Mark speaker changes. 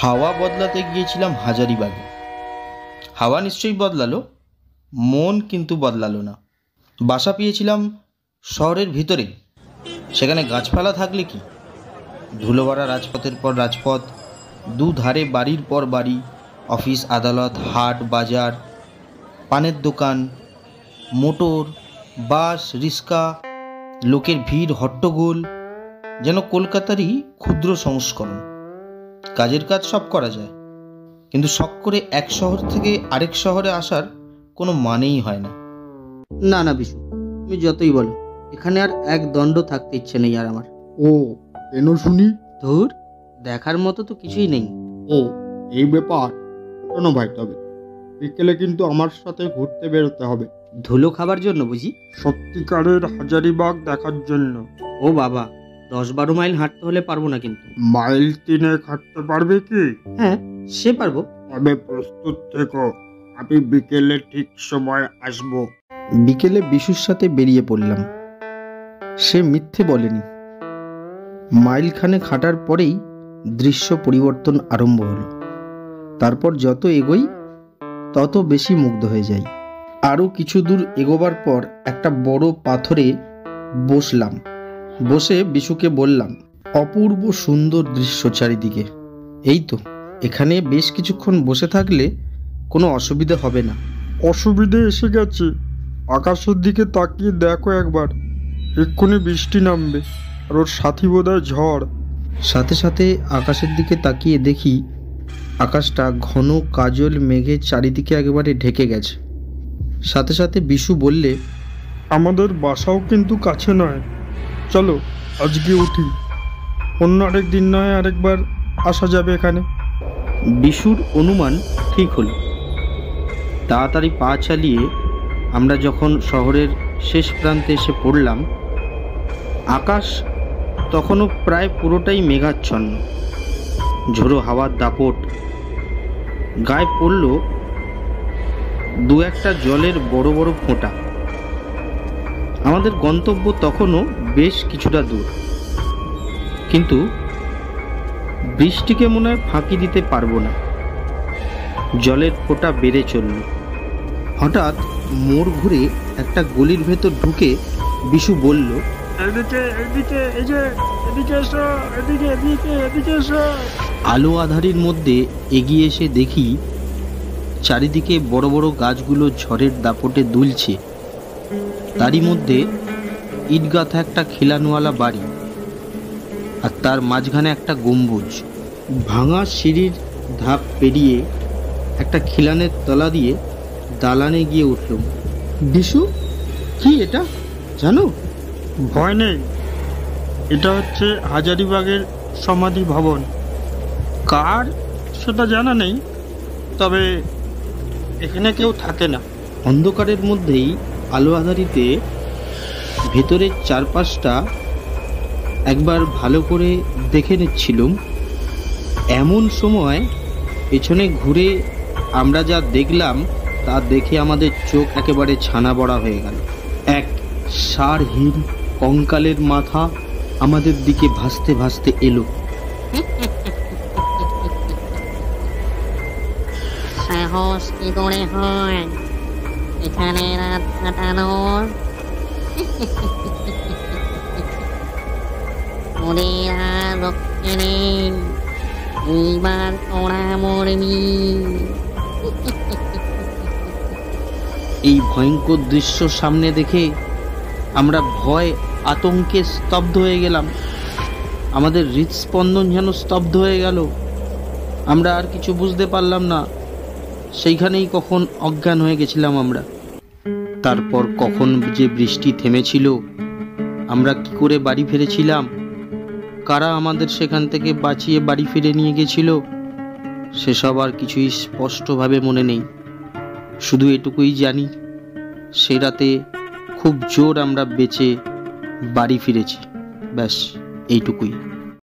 Speaker 1: হাওয়া বদলাতে গিয়েছিলাম হাজারিবাগে। হাওয়া নিশ্চয়ই বদলালো, মন কিন্তু বদলালো না। বাসা পেয়েছিলাম শহরের ভিতরে, সেখানে গাছপালা থাকলে কি, ধুলোবাড়া রাজপথের পর রাজপথ, দুধারে বাড়ির পর বাড়ি, অফিস আদালত, হাট বাজার, পানের দোকান, মোটর, বাস, রিক্সা, লোকের ভিড়, হট্টগোল, যেন কলকাতারই ক্ষুদ্র সংস্করণ। কাজের কাজ সব করা যায়, কিন্তু শখ করে এক শহর থেকে আরেক শহরে আসার কোনো মানেই হয় না।
Speaker 2: না না বিশু, তুমি যতই বলো, এখানে আর এক দণ্ড থাকতে ইচ্ছে নেই আর আমার।
Speaker 3: ও কেন শুনি?
Speaker 2: ধুর, দেখার মতো তো কিছুই নেই।
Speaker 3: ও এই ব্যাপার। শোনো ভাই, তবে বিকেলে কিন্তু আমার সাথে ঘুরতে বেরোতে হবে।
Speaker 2: ধুলো খাবার জন্য বুঝি?
Speaker 3: সত্যিকারের হাজারিবাগ দেখার জন্য।
Speaker 2: ও বাবা, 10-12 মাইল হাঁটতে হলে পারবো না কিন্তু।
Speaker 3: মাইল 3 হাঁটতে পারবে কি?
Speaker 2: হ্যাঁ, সে পারবো।
Speaker 3: তবে প্রস্তুত থেকো, আমি বিকেলে ঠিক সময় আসবো।
Speaker 1: বিকেলে বিশুর সাথে বেরিয়ে পড়লাম। সে মিথ্যে বলেনি। মাইলখানেক হাঁটার পরেই দৃশ্য পরিবর্তন আরম্ভ হলো। তারপর যত এগোই তত বেশি মুগ্ধ হয়ে যাই। আরও কিছু দূর এগোবার পর একটা বড় পাথরে বসলাম। বসে বিশুকে বললাম, অপূর্ব সুন্দর দৃশ্য চারিদিকে। এই তো, এখানে বেশ কিছুক্ষণ বসে থাকলে কোনো অসুবিধা হবে না।
Speaker 3: অসুবিধে এসে গেছে। আকাশের দিকে তাকিয়ে দেখো একবার, এক্ষুনি বৃষ্টি নামবে, আর ওর সাথী বোধহয় ঝড়।
Speaker 1: সাথে সাথে আকাশের দিকে তাকিয়ে দেখি আকাশটা ঘন কাজল মেঘে চারিদিকে একেবারে ঢেকে গেছে। সাথে সাথে বিশু বললে,
Speaker 3: আমাদের বাসাও কিন্তু কাছে নয়, চলো আজকে উঠি, অন্য আরেক দিন নয় আরেকবার আসা যাবে এখানে।
Speaker 1: বিশুর অনুমান ঠিক হলো। তাড়াতাড়ি পা চালিয়ে আমরা যখন শহরের শেষ প্রান্তে এসে পড়লাম, আকাশ তখনও প্রায় পুরোটাই মেঘাচ্ছন্ন। ঝোড়ো হাওয়ার দাপট, গায়ে পড়ল দু একটা জলের বড় বড় ফোঁটা। আমাদের গন্তব্য তখনও বেশ কিছুটা দূর, কিন্তু বৃষ্টিকে মনে হয় ফাঁকি দিতে পারবো না। জলের ফোঁটা বেড়ে চলল। হঠাৎ মোড় ঘুরে একটা গলির ভেতর ঢুকে বিশু বলল,
Speaker 3: এদিকে এদিকে, এই যে এদিকে এসো, এদিকে এদিকে এদিকে এসো।
Speaker 1: আলো আঁধারির মধ্যে এগিয়ে এসে দেখি চারিদিকে বড় বড় গাছগুলো ঝড়ের দাপটে দুলছে। তারই মধ্যে ইটগাথা একটা খিলানওয়ালা বাড়ি, আর তার মাঝখানে একটা গম্বুজ। ভাঙা সিঁড়ির ধাপ পেরিয়ে একটা খিলানের তলা দিয়ে দালানে গিয়ে উঠলাম। বিশু, কি এটা জানো?
Speaker 3: ভয় নেই, এটা হচ্ছে হাজারিবাগের সমাধি ভবন। কার সেটা জানা নেই, তবে এখানে কেউ থাকে না।
Speaker 1: অন্ধকারের মধ্যেই আলো আঁধারিতে ভেতরের চারপাশটা একবার ভালো করে দেখে নিচ্ছিলুম। এমন সময় পেছনে ঘুরে আমরা যা দেখলাম তা দেখে আমাদের চোখ একেবারে ছানা বড়া হয়ে গেল। এক সারহীন কঙ্কালের মাথা আমাদের দিকে ভাসতে ভাসতে এলো।
Speaker 4: সাহস কি করে হয় এখানে রাত কাটানোর? ওদের আর রক্ষে নেই, এইবার তোরা মরবি।
Speaker 1: এই ভয়ঙ্কর দৃশ্য সামনে দেখে আমরা ভয় আতঙ্কে স্তব্ধ হয়ে গেলাম। আমাদের হৃদস্পন্দন যেন স্তব্ধ হয়ে গেল। আমরা আর কিছু বুঝতে পারলাম না। সেইখানেই কখন অজ্ঞান হয়ে গেছিলাম আমরা। তারপর কখন যে বৃষ্টি থেমেছিল, আমরা কি করে বাড়ি ফিরেছিলাম, কারা আমাদের সেখান থেকে বাঁচিয়ে বাড়ি ফিরে নিয়ে গেছিল, সেসব আর কিছুই স্পষ্টভাবে মনে নেই। শুধু এটুকুই জানি, সে রাতে খুব জোর আমরা বেঁচে বাড়ি ফিরেছি। ব্যাস এইটুকুই।